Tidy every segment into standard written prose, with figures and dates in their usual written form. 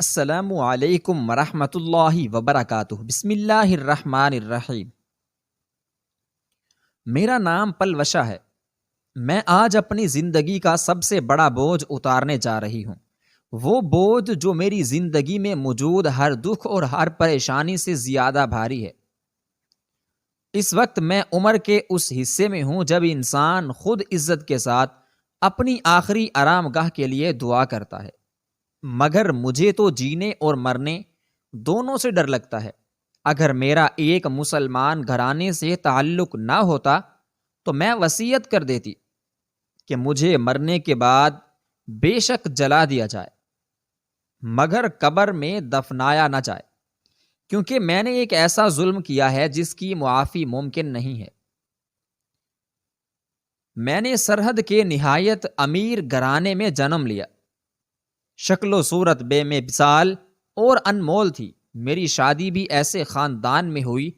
السلام علیکم ورحمۃ اللہ وبرکاتہ۔ بسم اللہ الرحمن الرحیم۔ میرا نام پلوشا ہے۔ میں آج اپنی زندگی کا سب سے بڑا بوجھ اتارنے جا رہی ہوں، وہ بوجھ جو میری زندگی میں موجود ہر دکھ اور ہر پریشانی سے زیادہ بھاری ہے۔ اس وقت میں عمر کے اس حصے میں ہوں جب انسان خود عزت کے ساتھ اپنی آخری آرام گاہ کے لیے دعا کرتا ہے، مگر مجھے تو جینے اور مرنے دونوں سے ڈر لگتا ہے۔ اگر میرا ایک مسلمان گھرانے سے تعلق نہ ہوتا تو میں وصیت کر دیتی کہ مجھے مرنے کے بعد بے شک جلا دیا جائے، مگر قبر میں دفنایا نہ جائے، کیونکہ میں نے ایک ایسا ظلم کیا ہے جس کی معافی ممکن نہیں ہے۔ میں نے سرحد کے نہایت امیر گھرانے میں جنم لیا۔ شکل و صورت بے مثال اور انمول تھی۔ میری شادی بھی ایسے خاندان میں ہوئی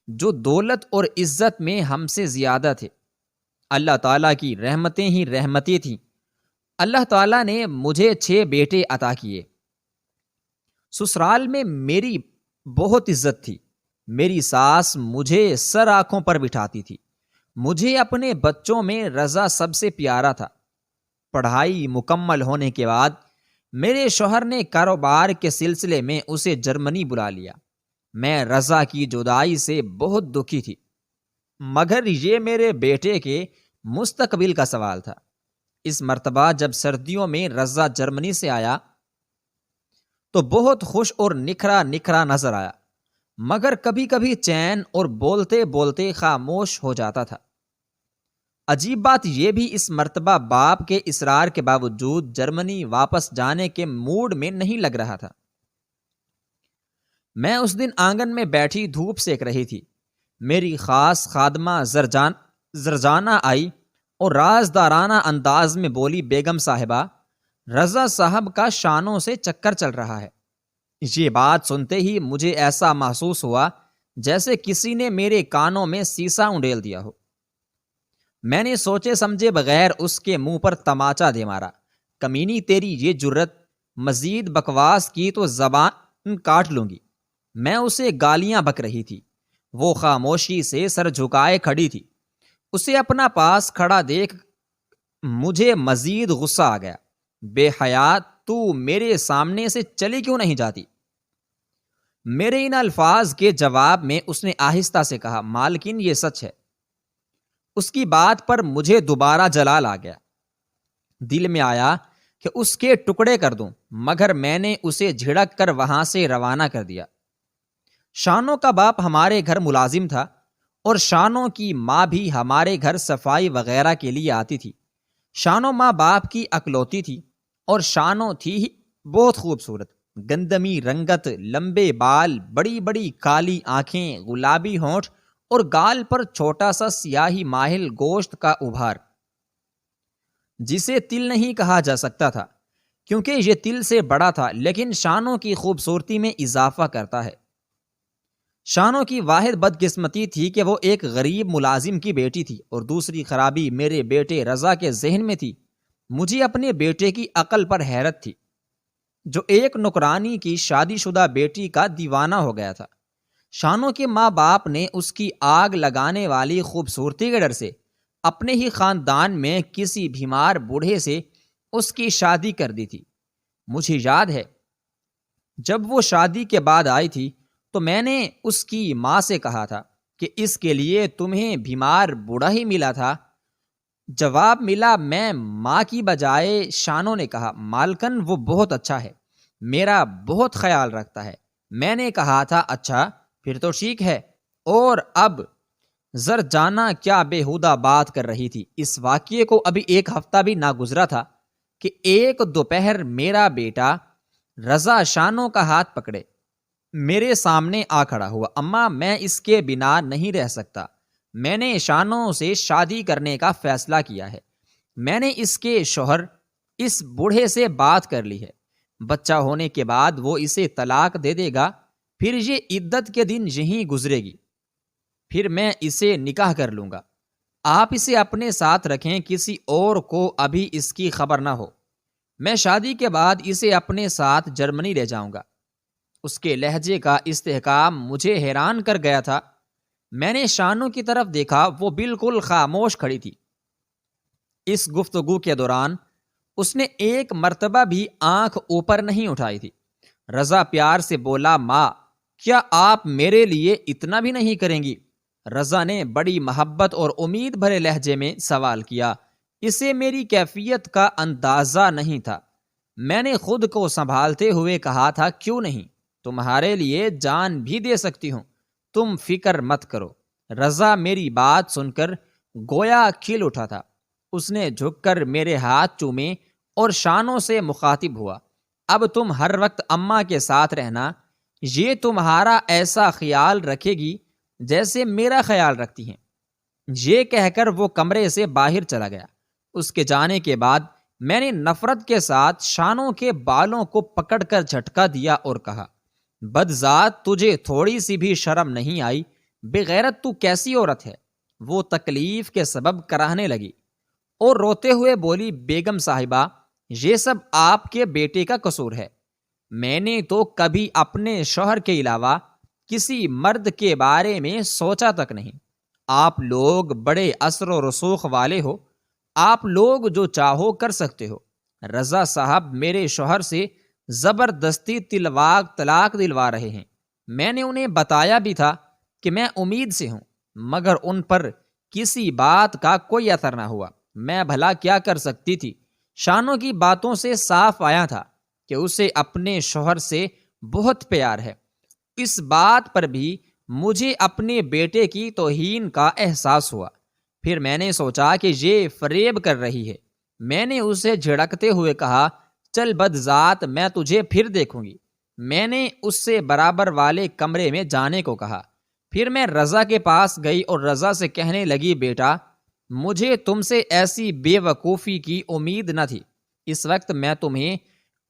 جو دولت اور عزت میں ہم سے زیادہ تھے۔ اللہ تعالیٰ کی رحمتیں ہی رحمتیں تھیں۔ اللہ تعالیٰ نے مجھے 6 بیٹے عطا کیے۔ سسرال میں میری بہت عزت تھی۔ میری ساس مجھے سر آنکھوں پر بٹھاتی تھی۔ مجھے اپنے بچوں میں رضا سب سے پیارا تھا۔ پڑھائی مکمل ہونے کے بعد میرے شوہر نے کاروبار کے سلسلے میں اسے جرمنی بلا لیا۔ میں رضا کی جدائی سے بہت دکھی تھی، مگر یہ میرے بیٹے کے مستقبل کا سوال تھا۔ اس مرتبہ جب سردیوں میں رضا جرمنی سے آیا تو بہت خوش اور نکھرا نکھرا نظر آیا، مگر کبھی کبھی چین اور بولتے بولتے خاموش ہو جاتا تھا۔ عجیب بات یہ بھی اس مرتبہ باپ کے اصرار کے باوجود جرمنی واپس جانے کے موڈ میں نہیں لگ رہا تھا۔ میں اس دن آنگن میں بیٹھی دھوپ سیک رہی تھی۔ میری خاص خادمہ زرجانہ آئی اور رازدارانہ انداز میں بولی، بیگم صاحبہ، رضا صاحب کا شانوں سے چکر چل رہا ہے۔ یہ بات سنتے ہی مجھے ایسا محسوس ہوا جیسے کسی نے میرے کانوں میں سیسا انڈیل دیا ہو۔ میں نے سوچے سمجھے بغیر اس کے منہ پر تماچا دے مارا۔ کمینی، تیری یہ جرت، مزید بکواس کی تو زبان کاٹ لوں گی۔ میں اسے گالیاں بک رہی تھی۔ وہ خاموشی سے سر جھکائے کھڑی تھی۔ اسے اپنا پاس کھڑا دیکھ مجھے مزید غصہ آ گیا۔ بے حیا، تو میرے سامنے سے چلی کیوں نہیں جاتی؟ میرے ان الفاظ کے جواب میں اس نے آہستہ سے کہا، مالکن یہ سچ ہے۔ اس کی بات پر مجھے دوبارہ جلال آ گیا۔ دل میں آیا کہ اس کے ٹکڑے کر دوں، مگر میں نے اسے جھڑک کر وہاں سے روانہ کر دیا۔ شانوں کا باپ ہمارے گھر ملازم تھا اور شانوں کی ماں بھی ہمارے گھر صفائی وغیرہ کے لیے آتی تھی۔ شانوں ماں باپ کی اکلوتی تھی اور شانوں تھی ہی بہت خوبصورت، گندمی رنگت، لمبے بال، بڑی بڑی کالی آنکھیں، گلابی ہونٹ اور گال پر چھوٹا سا سیاہی ماہل گوشت کا ابھار، جسے تل نہیں کہا جا سکتا تھا کیونکہ یہ تل سے بڑا تھا، لیکن شانوں کی خوبصورتی میں اضافہ کرتا ہے۔ شانوں کی واحد بدقسمتی تھی کہ وہ ایک غریب ملازم کی بیٹی تھی، اور دوسری خرابی میرے بیٹے رضا کے ذہن میں تھی۔ مجھے اپنے بیٹے کی عقل پر حیرت تھی، جو ایک نوکرانی کی شادی شدہ بیٹی کا دیوانہ ہو گیا تھا۔ شانوں کے ماں باپ نے اس کی آگ لگانے والی خوبصورتی کے ڈر سے اپنے ہی خاندان میں کسی بیمار بوڑھے سے اس کی شادی کر دی تھی۔ مجھے یاد ہے جب وہ شادی کے بعد آئی تھی تو میں نے اس کی ماں سے کہا تھا کہ اس کے لیے تمہیں بیمار بوڑھا ہی ملا تھا۔ جواب ملا، میں ماں کی بجائے شانوں نے کہا، مالکن وہ بہت اچھا ہے، میرا بہت خیال رکھتا ہے۔ میں نے کہا تھا، اچھا پھر تو ٹھیک ہے۔ اور اب زرجانہ کیا بےہودہ بات کر رہی تھی۔ اس واقعے کو ابھی 1 ہفتہ بھی نہ گزرا تھا کہ ایک دوپہر میرا بیٹا رضا شانوں کا ہاتھ پکڑے میرے سامنے آ کھڑا ہوا، اماں میں اس کے بنا نہیں رہ سکتا، میں نے شانوں سے شادی کرنے کا فیصلہ کیا ہے، میں نے اس کے شوہر اس بوڑھے سے بات کر لی ہے، بچہ ہونے کے بعد وہ اسے طلاق دے دے گا، پھر یہ عدت کے دن یہیں گزرے گی، پھر میں اسے نکاح کر لوں گا، آپ اسے اپنے ساتھ رکھیں، کسی اور کو ابھی اس کی خبر نہ ہو۔ میں شادی کے بعد اسے اپنے ساتھ جرمنی لے جاؤں گا۔ اس کے لہجے کا استحکام مجھے حیران کر گیا تھا۔ میں نے شانو کی طرف دیکھا، وہ بالکل خاموش کھڑی تھی۔ اس گفتگو کے دوران اس نے ایک مرتبہ بھی آنکھ اوپر نہیں اٹھائی تھی۔ رضا پیار سے بولا، ماں کیا آپ میرے لیے اتنا بھی نہیں کریں گی؟ رضا نے بڑی محبت اور امید بھرے لہجے میں سوال کیا۔ اسے میری کیفیت کا اندازہ نہیں تھا۔ میں نے خود کو سنبھالتے ہوئے کہا تھا، کیوں نہیں، تمہارے لیے جان بھی دے سکتی ہوں، تم فکر مت کرو۔ رضا میری بات سن کر گویا کھل اٹھا تھا۔ اس نے جھک کر میرے ہاتھ چومے اور شانوں سے مخاطب ہوا، اب تم ہر وقت اماں کے ساتھ رہنا، یہ تمہارا ایسا خیال رکھے گی جیسے میرا خیال رکھتی ہیں۔ یہ کہہ کر وہ کمرے سے باہر چلا گیا۔ اس کے جانے کے بعد میں نے نفرت کے ساتھ شانوں کے بالوں کو پکڑ کر جھٹکا دیا اور کہا، بدذات، تجھے تھوڑی سی بھی شرم نہیں آئی؟ بغیرت تو کیسی عورت ہے؟ وہ تکلیف کے سبب کراہنے لگی اور روتے ہوئے بولی، بیگم صاحبہ، یہ سب آپ کے بیٹے کا قصور ہے۔ میں نے تو کبھی اپنے شوہر کے علاوہ کسی مرد کے بارے میں سوچا تک نہیں۔ آپ لوگ بڑے اثر و رسوخ والے ہو، آپ لوگ جو چاہو کر سکتے ہو۔ رضا صاحب میرے شوہر سے زبردستی طلاق دلوا رہے ہیں۔ میں نے انہیں بتایا بھی تھا کہ میں امید سے ہوں، مگر ان پر کسی بات کا کوئی اثر نہ ہوا۔ میں بھلا کیا کر سکتی تھی؟ شانوں کی باتوں سے صاف آیا تھا کہ اسے اپنے شوہر سے بہت پیار ہے۔ اس بات پر بھی مجھے اپنے بیٹے کی توہین کا احساس ہوا۔ پھر میں نے سوچا کہ یہ فریب کر رہی ہے۔ میں نے اسے جھڑکتے ہوئے کہا، چل بدذات، میں تجھے پھر دیکھوں گی۔ میں نے اس سے برابر والے کمرے میں جانے کو کہا۔ پھر میں رضا کے پاس گئی اور رضا سے کہنے لگی، بیٹا، مجھے تم سے ایسی بے وقوفی کی امید نہ تھی۔ اس وقت میں تمہیں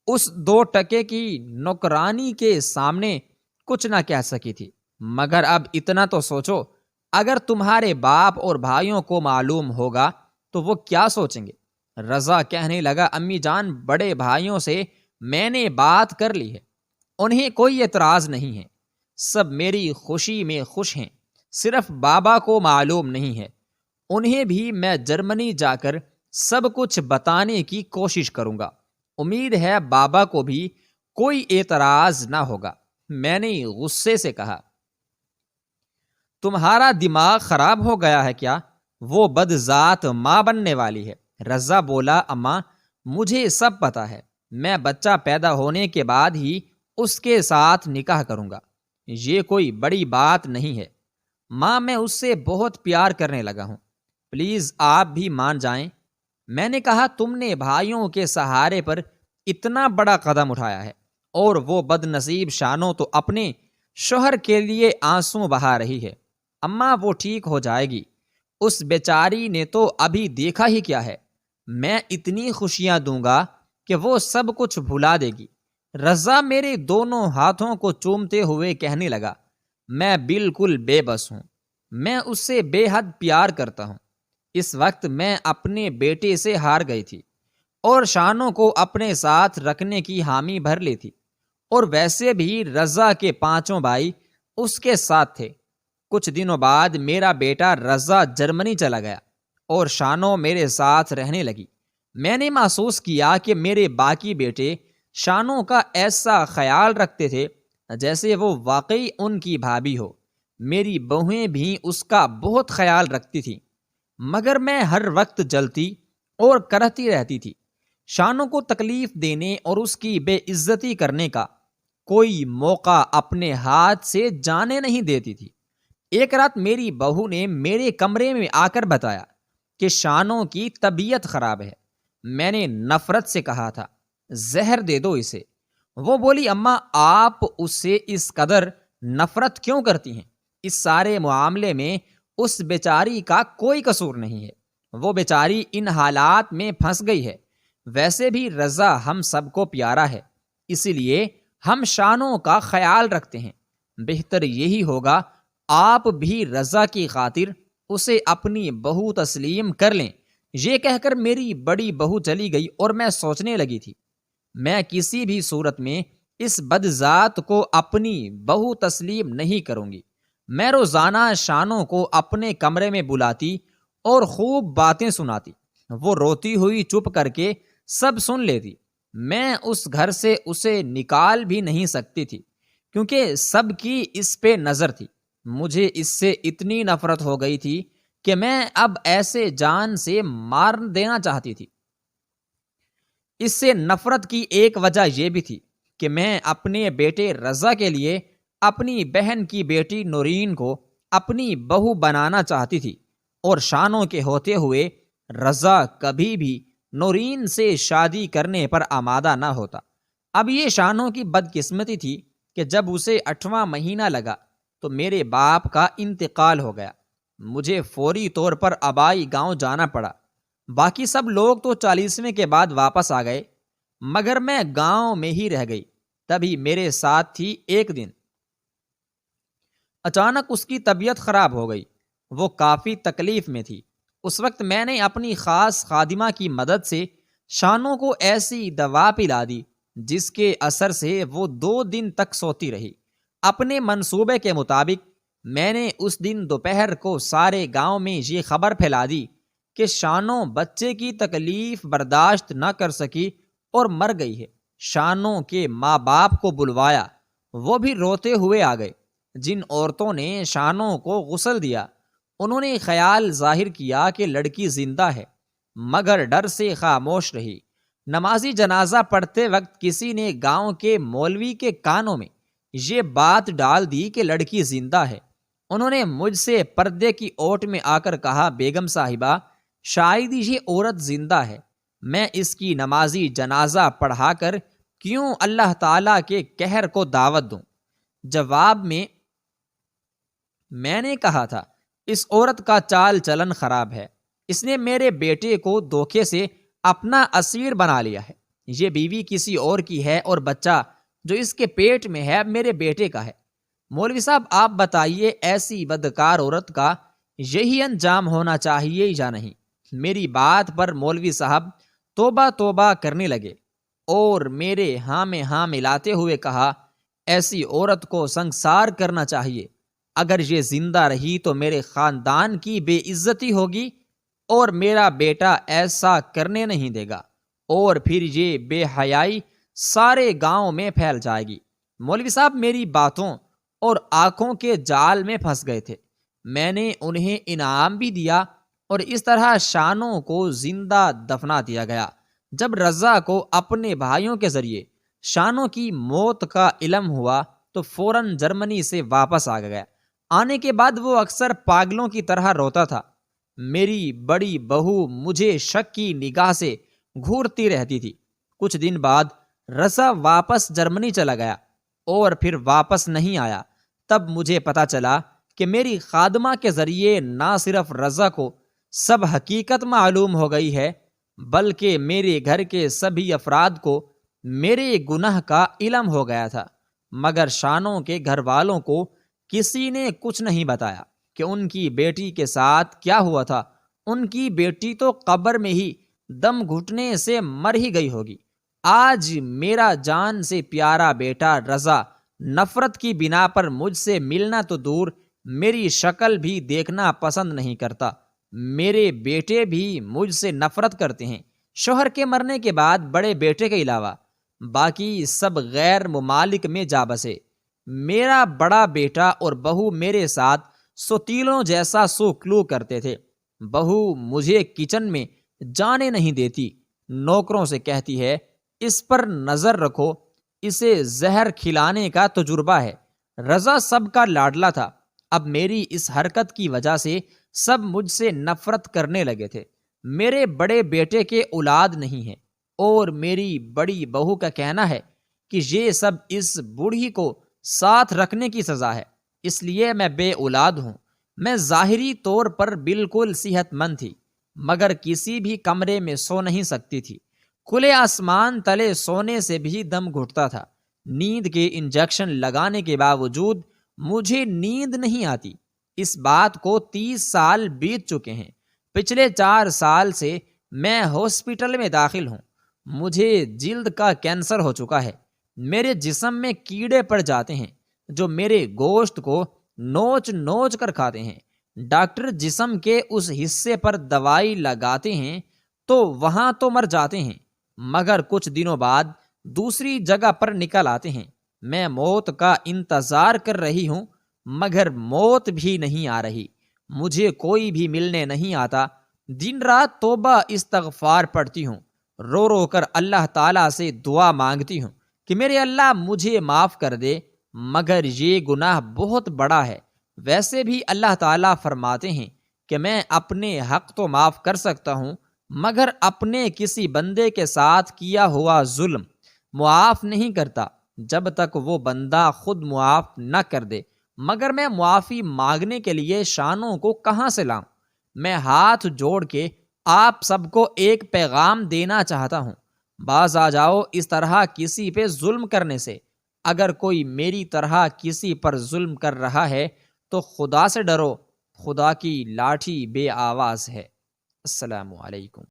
اس 2 ٹکے کی نوکرانی کے سامنے کچھ نہ کہہ سکی تھی، مگر اب اتنا تو سوچو، اگر تمہارے باپ اور بھائیوں کو معلوم ہوگا تو وہ کیا سوچیں گے؟ رضا کہنے لگا، امی جان، بڑے بھائیوں سے میں نے بات کر لی ہے، انہیں کوئی اعتراض نہیں ہے، سب میری خوشی میں خوش ہیں، صرف بابا کو معلوم نہیں ہے۔ انہیں بھی میں جرمنی جا کر سب کچھ بتانے کی کوشش کروں گا، امید ہے بابا کو بھی کوئی اعتراض نہ ہوگا۔ میں نے غصے سے کہا، تمہارا دماغ خراب ہو گیا ہے کیا؟ وہ بدذات ماں بننے والی ہے۔ رضا بولا، اماں، مجھے سب پتا ہے، میں بچہ پیدا ہونے کے بعد ہی اس کے ساتھ نکاح کروں گا، یہ کوئی بڑی بات نہیں ہے۔ ماں، میں اس سے بہت پیار کرنے لگا ہوں، پلیز آپ بھی مان جائیں۔ میں نے کہا، تم نے بھائیوں کے سہارے پر اتنا بڑا قدم اٹھایا ہے، اور وہ بد نصیب شانوں تو اپنے شوہر کے لیے آنسو بہا رہی ہے۔ اماں، وہ ٹھیک ہو جائے گی، اس بیچاری نے تو ابھی دیکھا ہی کیا ہے، میں اتنی خوشیاں دوں گا کہ وہ سب کچھ بھلا دے گی۔ رضا میرے دونوں ہاتھوں کو چومتے ہوئے کہنے لگا، میں بالکل بے بس ہوں، میں اس سے بے حد پیار کرتا ہوں۔ اس وقت میں اپنے بیٹے سے ہار گئی تھی اور شانوں کو اپنے ساتھ رکھنے کی حامی بھر لی تھی، اور ویسے بھی رضا کے 5 بھائی اس کے ساتھ تھے۔ کچھ دنوں بعد میرا بیٹا رضا جرمنی چلا گیا اور شانوں میرے ساتھ رہنے لگی۔ میں نے محسوس کیا کہ میرے باقی بیٹے شانوں کا ایسا خیال رکھتے تھے جیسے وہ واقعی ان کی بھابھی ہو۔ میری بہویں بھی اس کا بہت خیال رکھتی تھی، مگر میں ہر وقت جلتی اور کرہتی رہتی تھی۔ شانوں کو تکلیف دینے اور اس کی بے عزتی کرنے کا کوئی موقع اپنے ہاتھ سے جانے نہیں دیتی تھی۔ ایک رات میری بہو نے میرے کمرے میں آ کر بتایا کہ شانوں کی طبیعت خراب ہے۔ میں نے نفرت سے کہا تھا، زہر دے دو اسے۔ وہ بولی، اماں، آپ اس سے اس قدر نفرت کیوں کرتی ہیں؟ اس سارے معاملے میں اس بیچاری کا کوئی قصور نہیں ہے، وہ بیچاری ان حالات میں پھنس گئی ہے۔ ویسے بھی رضا ہم سب کو پیارا ہے، اسی لیے ہم شانوں کا خیال رکھتے ہیں۔ بہتر یہی ہوگا آپ بھی رضا کی خاطر اسے اپنی بہو تسلیم کر لیں، یہ کہہ کر میری بڑی بہو چلی گئی اور میں سوچنے لگی تھی، میں کسی بھی صورت میں اس بدذات کو اپنی بہو تسلیم نہیں کروں گی۔ میں روزانہ شانوں کو اپنے کمرے میں بلاتی اور خوب باتیں سناتی۔ وہ روتی ہوئی چپ کر کے سب سن لیتی۔ میں اس گھر سے اسے نکال بھی نہیں سکتی تھی، کیونکہ سب کی اس پہ نظر تھی۔ مجھے اس سے اتنی نفرت ہو گئی تھی کہ میں اب ایسے جان سے مار دینا چاہتی تھی۔ اس سے نفرت کی ایک وجہ یہ بھی تھی کہ میں اپنے بیٹے رضا کے لیے اپنی بہن کی بیٹی نورین کو اپنی بہو بنانا چاہتی تھی، اور شانوں کے ہوتے ہوئے رضا کبھی بھی نورین سے شادی کرنے پر آمادہ نہ ہوتا۔ اب یہ شانوں کی بدقسمتی تھی کہ جب اسے 8واں مہینہ لگا تو میرے باپ کا انتقال ہو گیا۔ مجھے فوری طور پر آبائی گاؤں جانا پڑا۔ باقی سب لوگ تو 40ویں کے بعد واپس آ گئے، مگر میں گاؤں میں ہی رہ گئی۔ تبھی میرے ساتھ تھی ایک دن اچانک اس کی طبیعت خراب ہو گئی۔ وہ کافی تکلیف میں تھی۔ اس وقت میں نے اپنی خاص خادمہ کی مدد سے شانوں کو ایسی دوا پلا دی جس کے اثر سے وہ 2 دن تک سوتی رہی۔ اپنے منصوبے کے مطابق میں نے اس دن دوپہر کو سارے گاؤں میں یہ خبر پھیلا دی کہ شانوں بچے کی تکلیف برداشت نہ کر سکی اور مر گئی ہے۔ شانوں کے ماں باپ کو بلوایا، وہ بھی روتے ہوئے آ گئے۔ جن عورتوں نے شانوں کو غسل دیا انہوں نے خیال ظاہر کیا کہ لڑکی زندہ ہے، مگر ڈر سے خاموش رہی۔ نمازی جنازہ پڑھتے وقت کسی نے گاؤں کے مولوی کے کانوں میں یہ بات ڈال دی کہ لڑکی زندہ ہے۔ انہوں نے مجھ سے پردے کی اوٹ میں آ کر کہا، بیگم صاحبہ، شاید یہ عورت زندہ ہے، میں اس کی نمازی جنازہ پڑھا کر کیوں اللہ تعالیٰ کے قہر کو دعوت دوں؟ جواب میں نے کہا تھا، اس عورت کا چال چلن خراب ہے، اس نے میرے بیٹے کو دھوکے سے اپنا اسیر بنا لیا ہے۔ یہ بیوی کسی اور کی ہے اور بچہ جو اس کے پیٹ میں ہے میرے بیٹے کا ہے۔ مولوی صاحب آپ بتائیے، ایسی بدکار عورت کا یہی انجام ہونا چاہیے یا نہیں؟ میری بات پر مولوی صاحب توبہ توبہ کرنے لگے اور میرے ہاں میں ہاں ملاتے ہوئے کہا، ایسی عورت کو سنسار کرنا چاہیے۔ اگر یہ زندہ رہی تو میرے خاندان کی بے عزتی ہوگی اور میرا بیٹا ایسا کرنے نہیں دے گا، اور پھر یہ بے حیائی سارے گاؤں میں پھیل جائے گی۔ مولوی صاحب میری باتوں اور آنکھوں کے جال میں پھنس گئے تھے۔ میں نے انہیں انعام بھی دیا اور اس طرح شانوں کو زندہ دفنا دیا گیا۔ جب رضا کو اپنے بھائیوں کے ذریعے شانوں کی موت کا علم ہوا تو فوراً جرمنی سے واپس آ گیا۔ آنے کے بعد وہ اکثر پاگلوں کی طرح روتا تھا۔ میری بڑی بہو مجھے شک کی نگاہ سے گھورتی رہتی تھی۔ کچھ دن بعد رضا واپس جرمنی چلا گیا اور پھر واپس نہیں آیا۔ تب مجھے پتا چلا کہ میری خادمہ کے ذریعے نہ صرف رضا کو سب حقیقت معلوم ہو گئی ہے، بلکہ میرے گھر کے سبھی افراد کو میرے گناہ کا علم ہو گیا تھا، مگر شانوں کے گھر والوں کو کسی نے کچھ نہیں بتایا کہ ان کی بیٹی کے ساتھ کیا ہوا تھا۔ ان کی بیٹی تو قبر میں ہی دم گھٹنے سے مر ہی گئی ہوگی۔ آج میرا جان سے پیارا بیٹا رضا نفرت کی بنا پر مجھ سے ملنا تو دور، میری شکل بھی دیکھنا پسند نہیں کرتا۔ میرے بیٹے بھی مجھ سے نفرت کرتے ہیں۔ شوہر کے مرنے کے بعد بڑے بیٹے کے علاوہ باقی سب غیر ممالک میں جا بسے۔ میرا بڑا بیٹا اور بہو میرے ساتھ سوتیلوں جیسا سلوک کرتے تھے۔ بہو مجھے کچن میں جانے نہیں دیتی، نوکروں سے کہتی ہے، اس پر نظر رکھو، اسے زہر کھلانے کا تجربہ ہے۔ رضا سب کا لاڈلا تھا۔ اب میری اس حرکت کی وجہ سے سب مجھ سے نفرت کرنے لگے تھے۔ میرے بڑے بیٹے کے اولاد نہیں ہے اور میری بڑی بہو کا کہنا ہے کہ یہ سب اس بوڑھی کو ساتھ رکھنے کی سزا ہے، اس لیے میں بے اولاد ہوں۔ میں ظاہری طور پر بالکل صحت مند تھی، مگر کسی بھی کمرے میں سو نہیں سکتی تھی۔ کھلے آسمان تلے سونے سے بھی دم گھٹتا تھا۔ نیند کے انجیکشن لگانے کے باوجود مجھے نیند نہیں آتی۔ اس بات کو 30 سال بیت چکے ہیں۔ پچھلے 4 سال سے میں ہاسپٹل میں داخل ہوں۔ مجھے جلد کا کینسر ہو چکا ہے۔ میرے جسم میں کیڑے پڑ جاتے ہیں جو میرے گوشت کو نوچ نوچ کر کھاتے ہیں۔ ڈاکٹر جسم کے اس حصے پر دوائی لگاتے ہیں تو وہاں تو مر جاتے ہیں، مگر کچھ دنوں بعد دوسری جگہ پر نکل آتے ہیں۔ میں موت کا انتظار کر رہی ہوں، مگر موت بھی نہیں آ رہی۔ مجھے کوئی بھی ملنے نہیں آتا۔ دن رات توبہ استغفار پڑھتی ہوں، رو رو کر اللہ تعالیٰ سے دعا مانگتی ہوں کہ میرے اللہ مجھے معاف کر دے، مگر یہ گناہ بہت بڑا ہے۔ ویسے بھی اللہ تعالیٰ فرماتے ہیں کہ میں اپنے حق تو معاف کر سکتا ہوں، مگر اپنے کسی بندے کے ساتھ کیا ہوا ظلم معاف نہیں کرتا جب تک وہ بندہ خود معاف نہ کر دے۔ مگر میں معافی مانگنے کے لیے شانوں کو کہاں سے لاؤں؟ میں ہاتھ جوڑ کے آپ سب کو ایک پیغام دینا چاہتا ہوں، باز آ جاؤ اس طرح کسی پہ ظلم کرنے سے۔ اگر کوئی میری طرح کسی پر ظلم کر رہا ہے تو خدا سے ڈرو، خدا کی لاٹھی بے آواز ہے۔ السلام علیکم۔